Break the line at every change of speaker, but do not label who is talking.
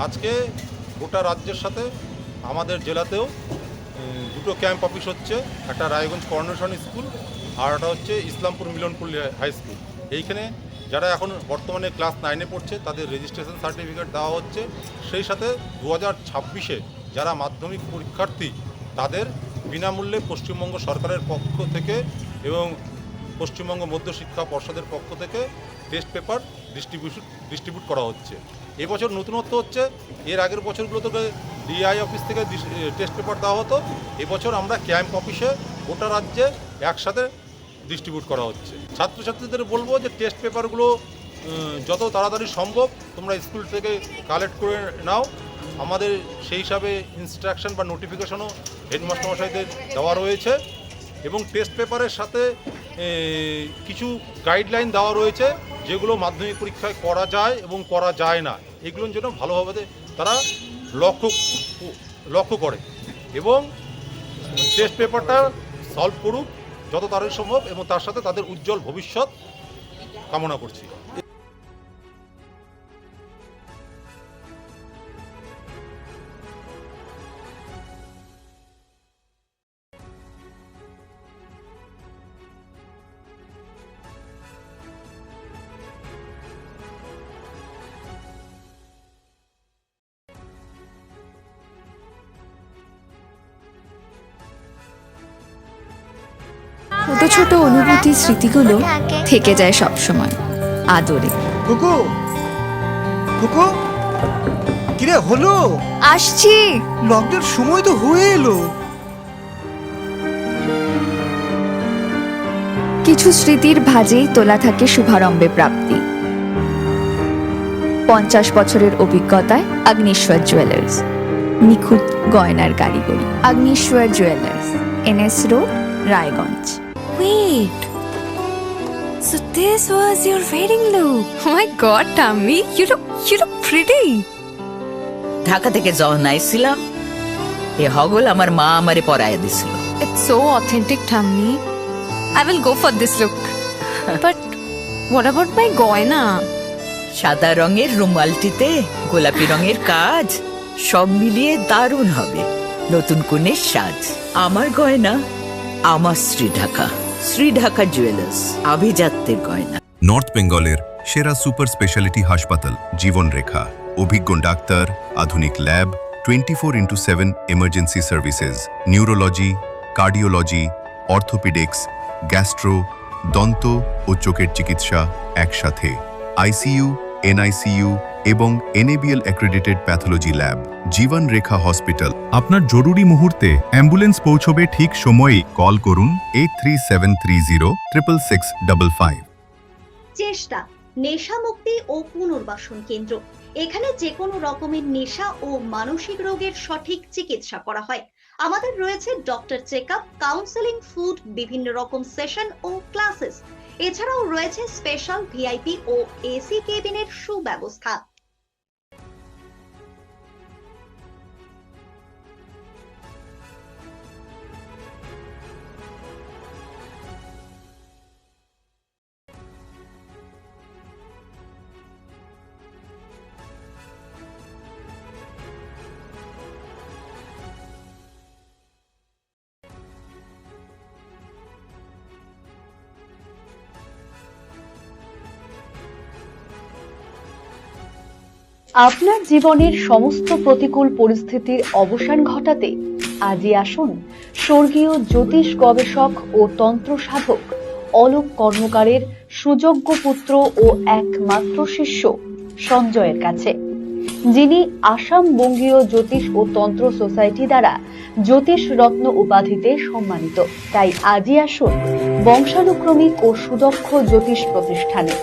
আজকে গোটা রাজ্যের সাথে আমাদের জেলাতেও দুটো ক্যাম্প অফিস হচ্ছে, একটা রায়গঞ্জ করোনেশন স্কুল আর একটা হচ্ছে ইসলামপুর মিলনপুর হাই স্কুল। এইখানে যারা এখন বর্তমানে ক্লাস 9-এ পড়ছে তাদের রেজিস্ট্রেশন সার্টিফিকেট দেওয়া হচ্ছে। সেই সাথে 2026-এ যারা মাধ্যমিক পরীক্ষার্থী তাদের বিনামূল্যে পশ্চিমবঙ্গ সরকারের পক্ষ থেকে এবং পশ্চিমবঙ্গ মধ্যশিক্ষা পর্ষদের পক্ষ থেকে টেস্ট পেপার ডিস্ট্রিবিউট করা হচ্ছে। এবছর নতুনত্ব হচ্ছে, এর আগের বছরগুলোতে ডিআই অফিস থেকে টেস্ট পেপার দেওয়া হতো। এবছর আমরা ক্যাম্প অফিসে গোটা রাজ্যে একসাথে ডিস্ট্রিবিউট করা হচ্ছে। ছাত্রছাত্রীদের বলবো যে টেস্ট পেপারগুলো যত তাড়াতাড়ি সম্ভব তোমরা স্কুল থেকে কালেক্ট করে নাও। আমাদের সেই হিসাবে ইনস্ট্রাকশন বা নোটিফিকেশনও হেডমাস্টার মশাইদের দেওয়া রয়েছে এবং টেস্ট পেপারের সাথে কিছু গাইডলাইন দেওয়া রয়েছে যেগুলো মাধ্যমিক পরীক্ষায় করা যায় এবং করা যায় না, এগুলোর জন্য ভালোভাবে তারা লক্ষ্য করে এবং টেস্ট পেপারটা সলভ করুক যত তাড়াতাড়ি সম্ভব এবং তার সাথে তাদের উজ্জ্বল ভবিষ্যৎ কামনা করছি।
ছোট ছোট অনুভূতি স্মৃতিগুলো থেকে যায় সব সময় আদরে।
কুকু কুকু কিরে হলো?
আসছি।
লকডাউন সময় তো হয়ে এলো।
কিছু স্মৃতির ভাজেই তোলা থাকে শুভারম্ভে প্রাপ্তি। 50 বছরের অভিজ্ঞতায় আগ্নেশ্বর জুয়েলার্স, নিখুঁত গয়নার কারিগরি। Agneshwar jewellers, NS road, Raiganj.
Wait. So this was your wedding look. Oh my god, Tammy, you look pretty.
Dhaka থেকে যখন আইছিলাম এ হগল আমার মা আমারে পরায় দিছিল।
It's so authentic, Tammy. I will go for this look. But what about my goina?
সাদা রঙের রুমালটিতে গোলাপি রঙের কাজ, সব মিলিয়ে দারুণ হবে নতুন কনের সাজ। আমার গয়না আমার শ্রী ঢাকা জুয়েলার্স, আভিজাত্যের গয়না।
নর্থ বেঙ্গলের সেরা সুপার স্পেশালিটি হাসপাতাল জীবনরেখা, অভিজ্ঞ ডাক্তার, আধুনিক lab, 24x7 emergency services, neurology, cardiology, orthopaedics, gastro, দন্ত ও চোখের চিকিৎসা একসাথে, আইসিইউ, এনআইসিইউ এবং NABL অ্যাক্রেডিটেড প্যাথোলজি ল্যাব। জীবন রেখা হসপিটাল। আপনার জরুরি মুহূর্তে অ্যাম্বুলেন্স পৌঁছবে ঠিক সময়ে। কল করুন 8373066655।
চেষ্টা নেশা মুক্তি ও পুনর্বাসন কেন্দ্র। এখানে যে কোনো রকমের নেশা ও মানসিক রোগের সঠিক চিকিৎসা করা হয়। আমাদের রয়েছে ডক্টর চেকআপ, কাউন্সেলিং, ফুড, বিভিন্ন রকম সেশন ও ক্লাসেস। এছাড়াও রয়েছে স্পেশাল VIP ও AC কেবিনের সুব্যবস্থা।
আপনার জীবনের সমস্ত প্রতিকূল পরিস্থিতির অবসান ঘটাতে আজই আসুন স্বর্গীয় জ্যোতিষ গবেষক ও তন্ত্র সাধক অলোক কর্মকারের সুযোগ্য পুত্র ও একমাত্র শিষ্য সঞ্জয়ের কাছে, যিনি আসাম বঙ্গীয় জ্যোতিষ ও তন্ত্র সোসাইটি দ্বারা জ্যোতিষ রত্ন উপাধিতে সম্মানিত। তাই আজই আসুন বংশানুক্রমিক ও সুদক্ষ জ্যোতিষ প্রতিষ্ঠানে।